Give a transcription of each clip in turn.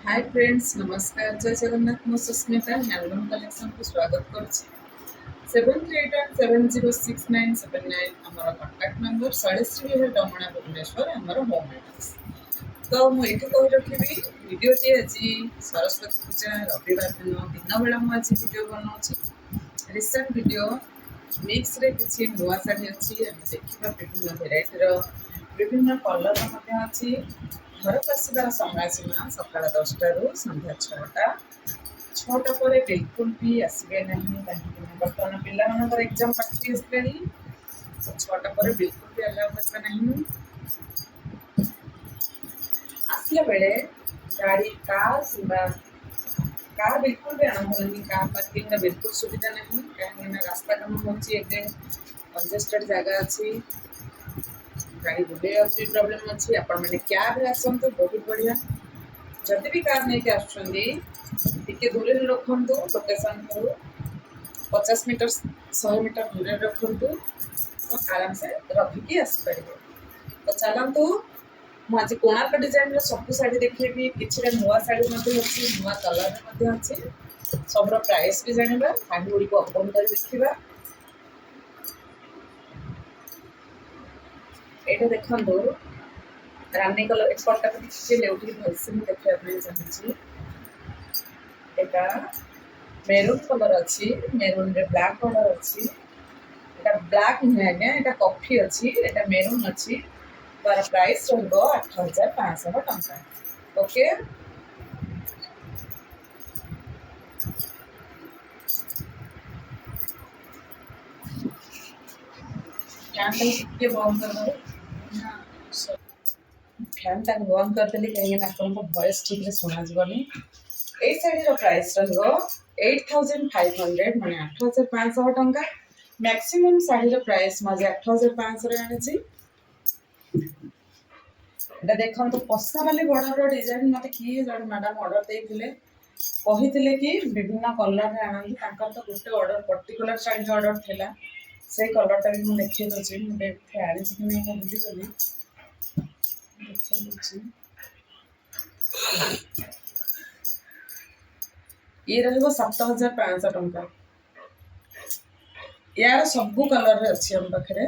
Hi friends, नमस्कार। जय जगन्नाथ। मु सुस्मिता हैंडलूम कलेक्शन को स्वागत करुच्ची। 7381706979 आमर कॉन्टैक्ट नंबर 33 विहार डमणा भुवनेश्वर आमर होम एड्रेस। तो मुझे कही रखी भिडटी आज सरस्वती पूजा रविवार दिन बेला मुझे भिड बनाऊँ। रिसेंट भिड मिक्स रे किसी नुआ शाढ़ी अच्छी देखा विभिन्न भेराइटर विभिन्न कलर अच्छी। घर को आसबार समय सीमा सका 10टा रू संध्या 6टा। 6टा पर बिल्कुल भी आसबे ना कहीं बर्तमान पिला एग्जाम पाखी आसले 6टा पर बिल्कुल भी अलाउ करबे नहीं। आसला बेले गाड़ी कार बिल्कुल भी आरंभ नहीं। कार पार्किंग बिल्कुल सुविधा नहीं कहीं रास्ता कम होची कंजेस्टेड जगह अच्छी। गाड़ी बुलेवा भी प्रॉब्लम अच्छी। आपण मैंने कैब आसतु बहुत बढ़िया। जदि भी कार नहीं आसुँचे दूर रखु लोकेशन को 50 मीटर 100 मीटर दूर रखु तो आराम से रखिकी आसपारे। तो चलतु मुझे कोणार्क डिजाइन सब शाढ़ी देखी कि नुआ शाढ़ी अच्छी नुआ कलर अच्छी सब प्राइस भी जाना शाढ़ी गुड़ी को ओपन कर देखा। ये देखो रानी कलर एक्सपर्टा लेउटी भलसे मुझे देखा चाहिए। यहाँ मेरून कलर अच्छी मेरून रे ब्लैक कलर अच्छी। এটা ব্ল্যাক নুহে আজ্ঞা, এটা কফি ଅଛି, এটা মেরুন ଅଛି। তার প্রাইস রহিব 8500 টଙ୍କା। ওকে, ফ্যানটা ଟିକେ ବନ୍ଦ କରିଦେବେ। ଫ୍ୟାନ୍ଟା ବନ୍ଦ କରିଦେଲି କାହିଁକିନା ଆପଣଙ୍କ ଭଏସ୍ ଠିକ୍ରେ ଶୁଣାଯିବନି। ଏଇ ଶାଢ଼ୀର ପ୍ରାଇସ୍ ରହିବ 8500 ମାନେ 8500 ଟଙ୍କା। मैक्सिमम शाढ़ीर प्राइस मुझे 8500 आनी। এটা দেখন্তু ପଶା ବାଲି ବର୍ଡର डिजाइन मते किए जण मैडम ऑर्डर देइथिले कहिथिले कि विभिन्न कलर रे आनंदी तांकर तो गुटे ऑर्डर पर्टिकुलर साइज ऑर्डर थिला। से कलरटा भी मु देखि दछि मु देखि आनी कि नै को बुझी गली देखि दछि। ये रहबो 7500 टंका। यार सब कलर रे अछि हम पाखरे।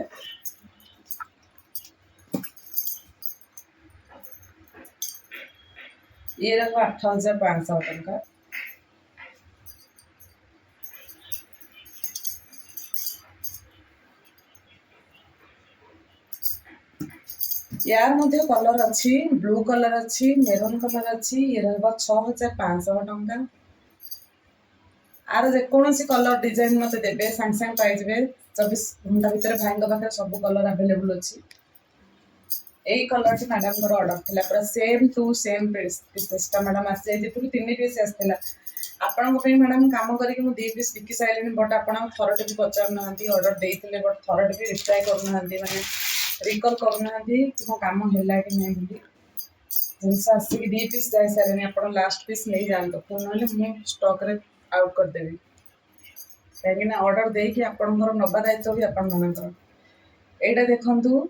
ये रहा 8500 टंका। यार मध्य कलर अच्छी ब्लू कलर अच्छी मेरून कलर अच्छी। ये रहा 6500 टंका। आर जेकोसी कलर डिजाइन मत देवे सांगे सांगे पाइबे। 24 घंटा भीतर भाई पाखे सब कलर अवेलेबल अच्छी। यही कलर टी मैडम ऑर्डर थिला पूरा सेम टू सेम पीसटा मैडम आसी 3 पीस आसला। आपण मैडम काम करके 2 पीस बिकी सारे बट आप थरटे भी पचार ना ऑर्डर देते बट थरटे भी रिप्लाई करना माने रिकल करना कि मो काम है कि नहीं बोली जिनस आसिक 2 पीस जाए सारे आप लास्ट पीस नहीं जातु पुणी ना मुझे स्टक रे आउट करदेवी कहीं ऑर्डर देकी आपंकर नवा दायित्व भी आपण यहाँ देखु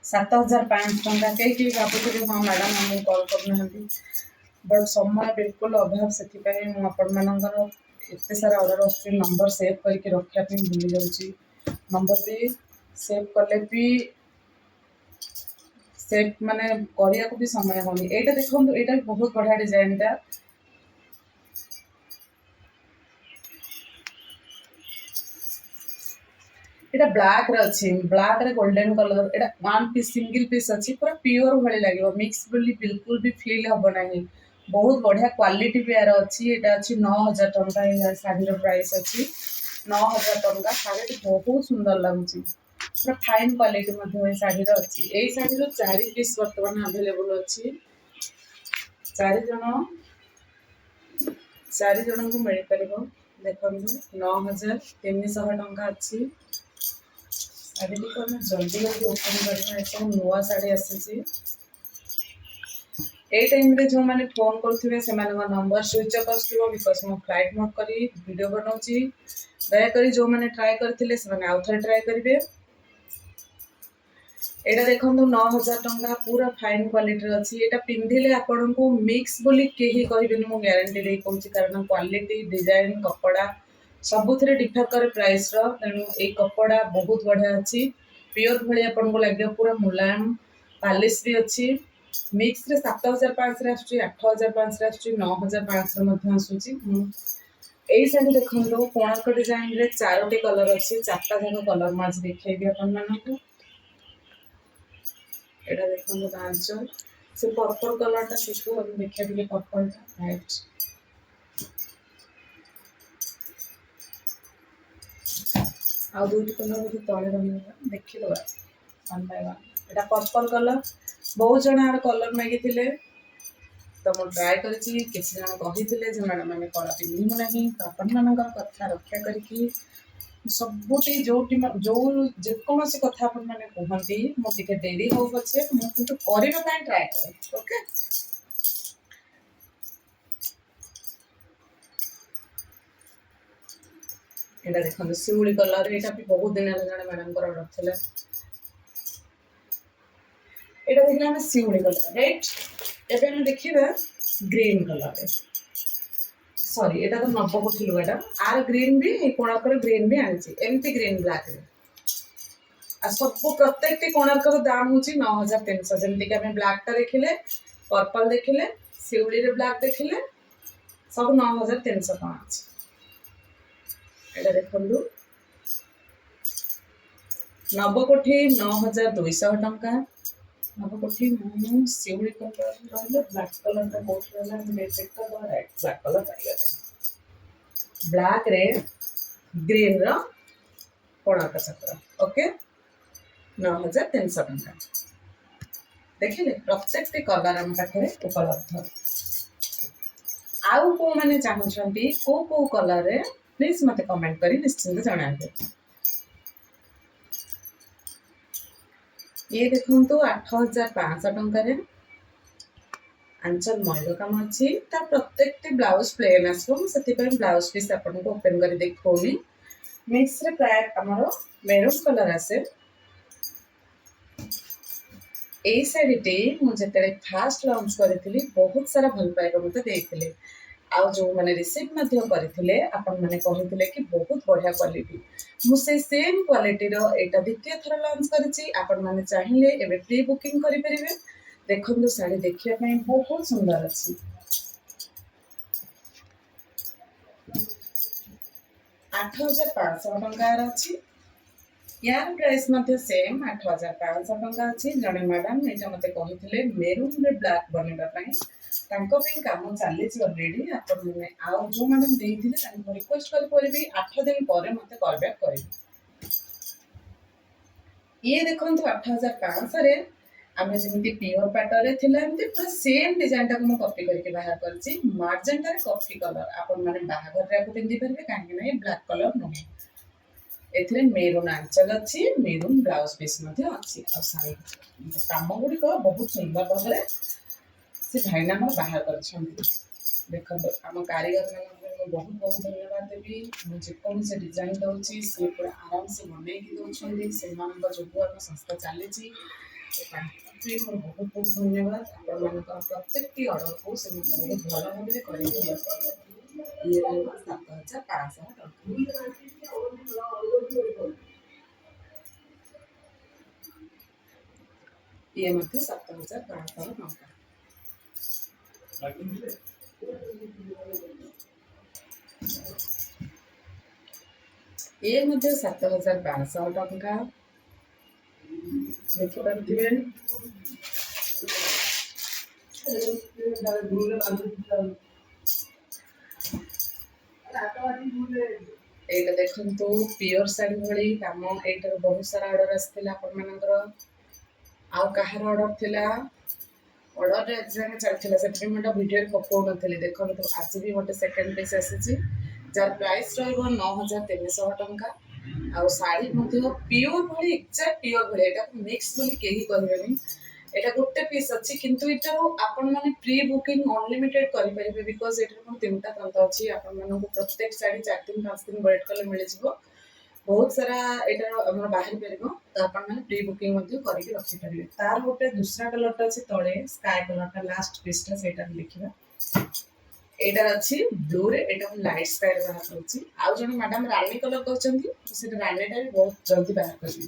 7500 टंका। कई भावुथे हाँ मैडम आमको कल करना बट समय बिल्कुल अभाव से एत सारा ऑर्डर आस नंबर सेव करके रखापी भूली जाऊँगी। नंबर भी सेव कले भी सेव माने करने को भी समय होनी। यहाँ देखो यहाँ बहुत बढ़िया डिजाइन टा এটা ব্ল্যাক রে আছে ব্ল্যাক রে গোল্ডেন কলর। এটা ওয়ান পিস সিঙ্গल পিস আছে पूरा प्योर भली लगे मिक्स बोली बिल्कुल भी फील हम ना। बहुत बढ़िया क्वालिटी भी यार अच्छी। यहाँ अच्छी 9000 टंका। शाढ़ीर प्राइस अच्छी 9000 टंका। शाढ़ी बहुत सुंदर लगुच पूरा फाइन क्वालिटी शाढ़ीर अच्छी। यही शाढ़ीर 4 पीस बर्तमान अवेलेबल अच्छी। 4 जन को मिल पार देखो 9300 टंका अच्छी। शाढ़ी को जल्दी जल्दी ओपन करना सब नुआ शाढ़ी आसी। ये टाइम रे जो मैंने फोन करुवे से नंबर स्विच ऑफ आसो बिकज मु फ्लाइट मोड कर वीडियो बनाऊँगी। दयाकोरी जो मैंने ट्राए करते आउ थे ट्राए करेंगे। एटा देखो 9000 टंका पूरा फाइन क्वालिटी अच्छी एटा पिंधिले आपन को मिक्स बोली केही कहबेनी मु ग्यारंटी दे कहूची कारण क्वालिटी डिजाइन कपड़ा सबुथिरे डिफर करे प्राइस रो तेणु ए कपड़ा बहुत बढ़िया अच्छी प्योर भली आपन को लागे पूरा मुलायम पॉलिश भी अच्छी मिक्स रे 7500 रे आछी 8005 रे आछी 9005 रे मध्ये आछुची एई साइड देखंतो कोणार्क डिजाइन रे चारोटी कलर अच्छी चारटा जन कलर माज देखैबी आपन मानको एटा देखंतो कांचल से पर्पल कलर टा देखो हम देखिए ଟିକେ पर्पल टा राइट ଆଉ ଦୁଇଟି କଲର ଯଦି ତଳେ ରହିବ ଦେଖିଦେବା वन बाय वन ଏଟା पर्पल कलर बहुत जण आर कलर मागिଥିଲେ तो ମୁଁ ट्राए କରିଛି କିଛି ଜଣ କହିଥିଲେ ଯେ ମ୍ୟାଡ଼ାମ ଆମେ କଳା ପିନ୍ଧିବୁ ନାହିଁ ତ ଆପଣମାନଙ୍କର କଥା ରକ୍ଷା କରିକି ସବୁଠି ଯୋଉଠି ଯୋଉ ଯେକୌଣସି କଥା ଆପଣମାନେ କୁହନ୍ତି ମୁଁ ଟିକେ ଡେରି ହଉ ପଛେ ମୁଁ କିନ୍ତୁ କରିବା ପାଇଁ ଟ୍ରାଏ କରେ ଓକେ এটা দেখুন শিউলি কলর এটা भी बहुत दिन ହେଲା ଜଣେ ମ୍ୟାଡ଼ାମଙ୍କର ଅର୍ଡର ଥିଲା এটা দেখলে ଆମେ ଶିଉଳି କଲର ରାଇଟ୍ ଏବେ ଆମେ ଦେଖିବା ଗ୍ରୀନ୍ କଲରରେ ସରି ଏଇଟା ତ ନବକୋଠି ଲୁଗାଟା ଆର ଗ୍ରୀନ୍ ବି କୋଣାର୍କର ଗ୍ରୀନ୍ ବି ଆଣିଛି ଏମିତି ଗ୍ରୀନ୍ ବ୍ଲାକରେ ଆଉ ସବୁ ପ୍ରତ୍ୟେକଟି କୋଣାର୍କର ଦାମ ହେଉଛି 9300 ଯେମିତିକି ଆମେ ବ୍ଲାକଟା ଦେଖିଲେ ପର୍ପଲ ଦେଖିଲେ ଶିଉଳିରେ ବ୍ଲାକ ଦେଖିଲେ ସବୁ 9300 ଟଙ୍କା ଅଛି ଏଇଟା ଦେଖନ୍ତୁ ନବକୋଠି 9200 ଟଙ୍କା नवकोठी ମୁଁ ଶିଉଳି କଲର ରହିଲେ ବ୍ଲାକ୍ କଲରଟା ବହୁତ ରହିଲା ମୁଁ ଚେକ୍ କରିଦେବା ରାଇଟ୍ ବ୍ଲାକ୍ କଲର ପାଇଗଲେ ବ୍ଲାକରେ ଗ୍ରୀନର କୋଣାର୍କ ଚକ୍ର ଓକେ 9300 ଟଙ୍କା ଦେଖିଲେ ପ୍ରତ୍ୟେକଟି କଲର ଆମ ପାଖରେ ଉପଲବ୍ଧ ଆଉ କୋଉମାନେ ଚାହୁଁଛନ୍ତି କୋଉ କଲରରେ ପ୍ଲିଜ୍ ମୋତେ କମେଣ୍ଟ କରି ନିଶ୍ଚିନ୍ତ ଜଣାନ୍ତୁ ये देखो 8500 टंकार आंचल मयूर कम अच्छी प्रत्येक ब्लाउज प्लेन आसो से ब्लाउज पीस आपको ओपन कर देखनी मिक्स रे प्राय आमर मेरून कलर आसे ए शाढ़ीटी मुझे फास्ट लॉन्च करी बहुत सारा भल पाइबा मत देते आउ जो मैंने रिसीव करते आपण मैंने कहते कि बहुत बढ़िया क्वालिटी मुझे सेम क्वालिटी एटा द्वितीय थर लॉन्च करी आपण मैंने चाहिए एबे प्री बुकिंग करें देखो शाढ़ी देखिए बहुत सुंदर अच्छी 8500 टंकार अच्छी यार प्राइस सेम 8500 टंका अच्छी जड़े मैडम ये मत कहते मेरून रे ब्लैक बनवाई काम चली अलरेडी आपने आउ जो मैडम रिक्वेस्ट करी 8 दिन पर मत कॉल बैक कर ये देखो 8500 आम जमी प्योर पैटर्न पूरा सेम डिजाइन टाक कॉपी करके बाहर कर मार्जेंटा कॉफी कलर आपण मैंने बाहर पिंधि पारे कहीं ब्लैक कलर नुहे एथिरे मेरून आंचल अच्छी मेरून ब्लाउज पीस अच्छी काम गुड़िक बहुत सुंदर भाव में से भाईना बाहर कर देखो आम कारीगर मान बहुत बहुत धन्यवाद देवी मुझे डिजाइन दूसरी सी पूरा आराम से बनई दौरान से जो आम संस्था चली मोर बहुत बहुत धन्यवाद आप प्रत्येक अर्डर को बहुत भल भाव में कर ये 7500 ये 7500 टंका ये 7500 टंका देखिए एटा देखो प्योर शाढ़ी भली कम एटार बहुत सारा ऑर्डर आसाला आउ कहार ऑर्डर थिला ऑर्डर एग्जाम चलता से वीडियो पकाऊ नी देखो आज भी गोटे सेकेंड पीस आसी जार प्राइस रो 9300 टंका आउ शाढ़ी प्योर भली एक्जाक्ट प्योर भली एटा मिक्स बोली केही कहबेनी एटा गोटे पीस अच्छी किंतु इटार आपण माने प्री बुकिंग अनलिमिटेड करि परिबे बिकॉज़ एटार तीनटा तंत अच्छी आपण मानक प्रत्येक शाढ़ी 4 दिन 5 दिन वेट कले मिल जिवो बहुत सारा एटार हमर बाहर परबो तो आपण माने प्री बुकिंग मध्ये करके रखि परिबे। तार गोटे दूसरा कलर टा अछि तळे स्काई कलर टा लास्ट पीस टा सेटा लिखिबा। एटार अछि ब्लू रे एटा हम लाइट स्काई रे बाहर करछि। आउ जने मैडम रानी कलर कहचंती तो सेटा रानी टा भी बहुत जल्दी बाहर करबी।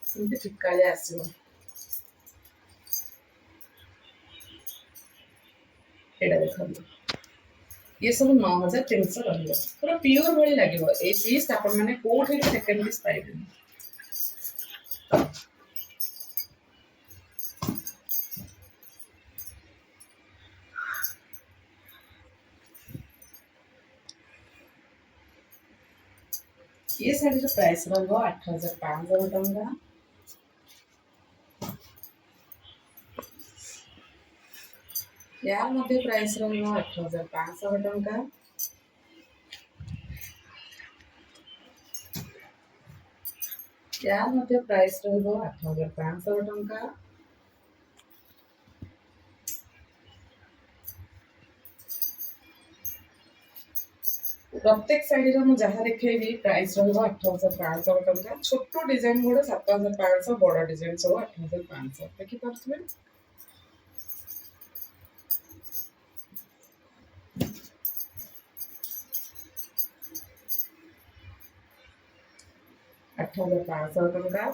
सेमति ठीक काले आसीबो। एटा देखंतु ये सब 9300 रहिबो पूरा प्योर भଳି लागिबो ए पीस आपण माने कोठे सेकंड पीस पाइबे। ये साड़ी का प्राइस रहबो 8500 टंका। यार मध्ये प्राइस रहबो 8500 टंका। यार मध्ये प्राइस रहबो 8500 टंका। प्रत्येक साड़ी रो मु जहा देखैबी प्राइस रहबो 8500 टंका। छोटो डिजाइन गुडा 7500, बड़ा डिजाइन सब 8500 देखि परथबे। आठ हजार 500 टंका।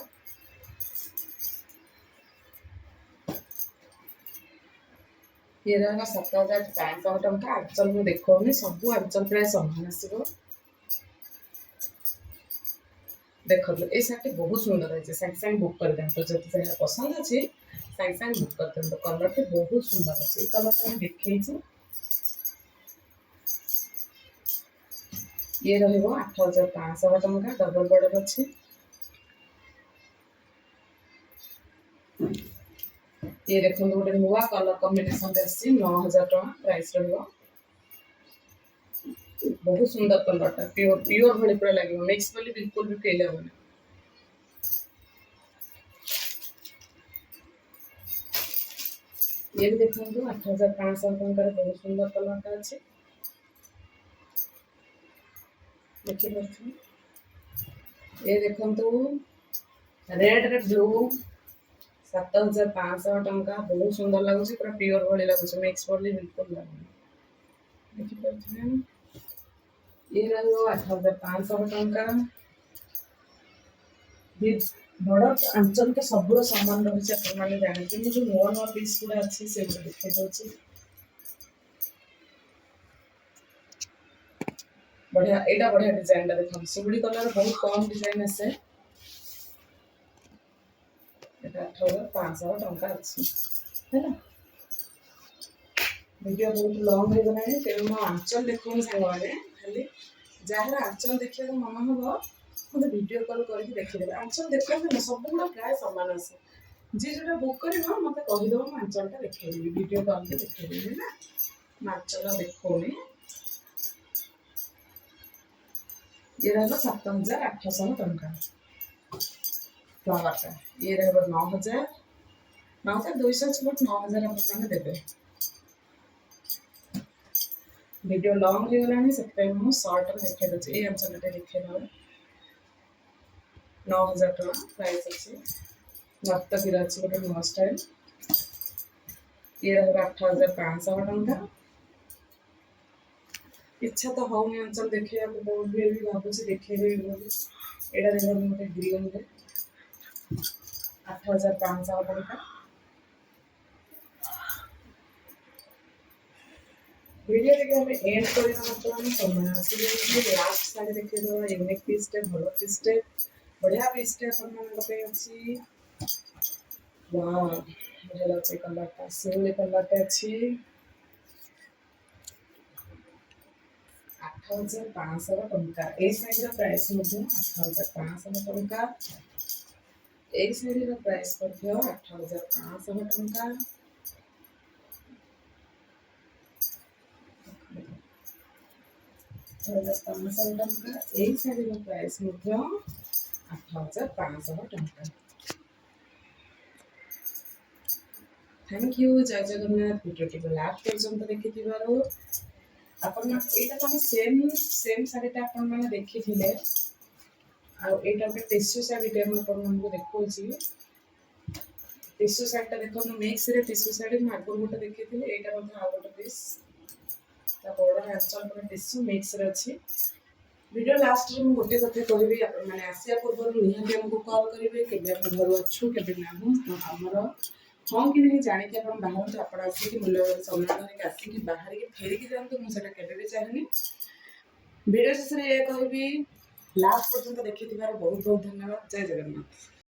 ये रहबो 7500 टंका। आंचल मु देखौनी सब आंचल प्राइस समान आसीबो। देखो ए साड़ी बहुत सुंदर है संग संग बुक कर देंतो जति से पसंद अछि संग संग बुक कर देंतो। कलर के बहुत सुंदर अछि। ए कलर ता देखै छी। ये रहबो 8500 टंका डबल बॉर्डर अछि। ये देखो गोटे नुआ कलर कॉम्बिनेशन आसी 9000 टका प्राइस रहबो। बहुत सुंदर कलर टा प्योर प्योर भଳି पूरा लागिबो मिक्स वाली बिल्कुल भी फेल होबो। ये भी देखो 8500 टका बहुत सुंदर कलर टा अछि। देखि परथि ये देखंतु रेड रे ब्लू 7500 टंका बहुत सुंदर लागुची पूरा प्योर भଳି लागुची मिक्स वाली बिल्कुल लागुनी। देखि परथि ये रहबो 8500 टंका। बड़ आंचल के सब सामान रही अपन मैंने जानते हैं जो नुआ नुआ पीस गुड़ा अच्छी से देखे दे बढ़िया एटा बढ़िया डिजाइन टा देखो सिगुड़ी कलर बहुत कम डिजाइन आसे। एटा 8500 टंका अछि हैना। वीडियो बहुत लॉन्ग हो गलानी तेणु मो आंचल देखो सांग माने खाली जहार आंचल देखिया को मन हबो मते वीडियो कॉल करके देखि देबे। आंचल देखो ना सब गुड़ा प्राय समान आसे। जे जोटा बुक करिवो मते कहि दबो म आंचल टा देखै देबी वीडियो कॉल पे देखै देबी ना। आंचल देखोनी ये रहबो 7800 टंका फ्लावर का। ये रहबो 9000 9200 छोट 9000 अपन माने देबे। वीडियो लॉन्ग हो गलानी से मु शॉर्ट रे देखै दछ। ए आंचल टा देखै दबो 9000 टका प्राइस अछि। रक्त गिराची गोटे नुआ स्टाइल। ये रहबो 8500 टंका। इच्छा तो होनी आंचल देखिया को बहुत भी भाबु से देखै रे एटा देखो मते ग्रीन रे 8500 टंका। वीडियो देखिए हमें एंड करना मतलब समय आसी लास्ट साइड देखिए दो यूनिक पीस टे भलो पीस टे बढ़िया पीस टे अपन मन लगे अछि। वाह बढ़िया लागছে कलर टा सिल्वर कलर टा अछि। 8500 टंका। ए साइड रो प्राइस मध्ये 8500 टंका। ए साइड रो प्राइस मध्ये 8500 टंका। 8500 टंका। ए साइड रो प्राइस मध्ये 8500 टंका। थैंक यू जय जगन्नाथ वीडियो टी लास्ट पर्यंत देखिथिबारो अपन एटा तो सेम साड़ी ता अपन माने देखिथिले आईटा गोटे टिश्यू शाढ़ी मुझे देखा टिश्यू शाढ़ी देखो मिक्स रे टिश्यू शाढ़ी मुझे आगुरी गोटे देखी यहाँ आउ गोटे पीस बड़ा आंचल पूरा टिश्यू मिक्स रे अच्छी वीडियो लास्ट में गोटे कथा कहबी मैंने आसिया पूर्व निहाती आमको कॉल करेंगे केबे आम घर अच्छु केबे ना आमर हाँ कि नहीं जानिक आप बाहर आप आसिक मूल्य समय धरिक आसिक बाहर फेरिकी जातु मुझे केवे भी चाहेनी वीडियो शेष में यह कहबी लास्ट पर्यंत देखी बहुत बहुत धन्यवाद जय जगन्नाथ।